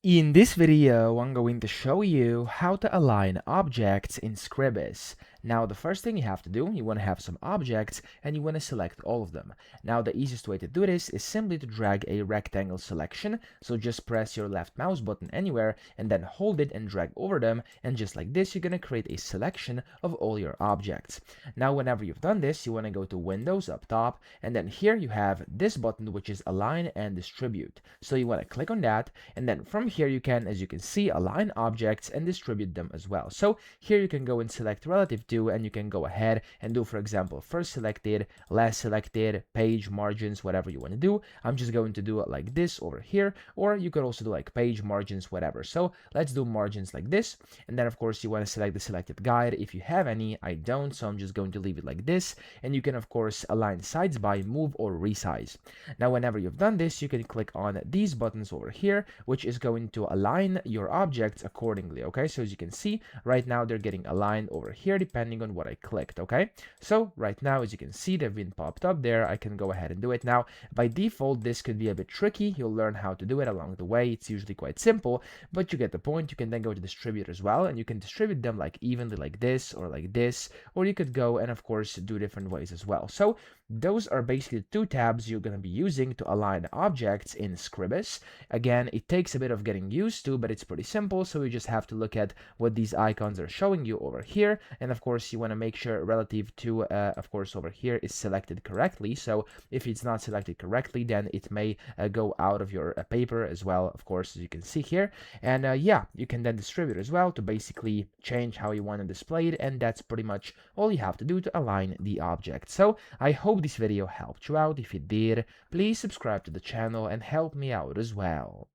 In this video, I'm going to show you how to align objects in Scribus. Now, the first thing you have to do, you want to have some objects and you want to select all of them. Now, the easiest way to do this is simply to drag a rectangle selection. So just press your left mouse button anywhere and then hold it and drag over them. And just like this, you're going to create a selection of all your objects. Now, whenever you've done this, you want to go to Windows up top. And then here you have this button, which is Align and Distribute. So you want to click on that. And then from here you can, as you can see, align objects and distribute them as well. So here you can go and select relative to, and you can go ahead and do, for example, first selected, last selected, page margins, whatever you want to do. I'm just going to do it like this over here, or you could also do like page margins, whatever. So let's do margins like this. And then of course you want to select the selected guide if you have any. I don't, so I'm just going to leave it like this. And you can of course align sides by move or resize. Now whenever you've done this, you can click on these buttons over here, which is going to align your objects accordingly. Okay, so as you can see right now they're getting aligned over here depending on what I clicked. Okay, so right now as you can see they've been popped up there. I can go ahead and do it. Now by default this could be a bit tricky. You'll learn how to do it along the way. It's usually quite simple, but you get the point. You can then go to distribute as well, and you can distribute them like evenly like this, or you could go and of course do different ways as well. So those are basically the two tabs you're going to be using to align objects in Scribus. Again, it takes a bit of getting used to, but it's pretty simple. So you just have to look at what these icons are showing you over here. And of course, you want to make sure relative to, of course, over here is selected correctly. So if it's not selected correctly, then it may go out of your paper as well, of course, as you can see here. And yeah, you can then distribute as well to basically change how you want to display it. And that's pretty much all you have to do to align the object. So I hope this video helped you out. If it did, please subscribe to the channel and help me out as well.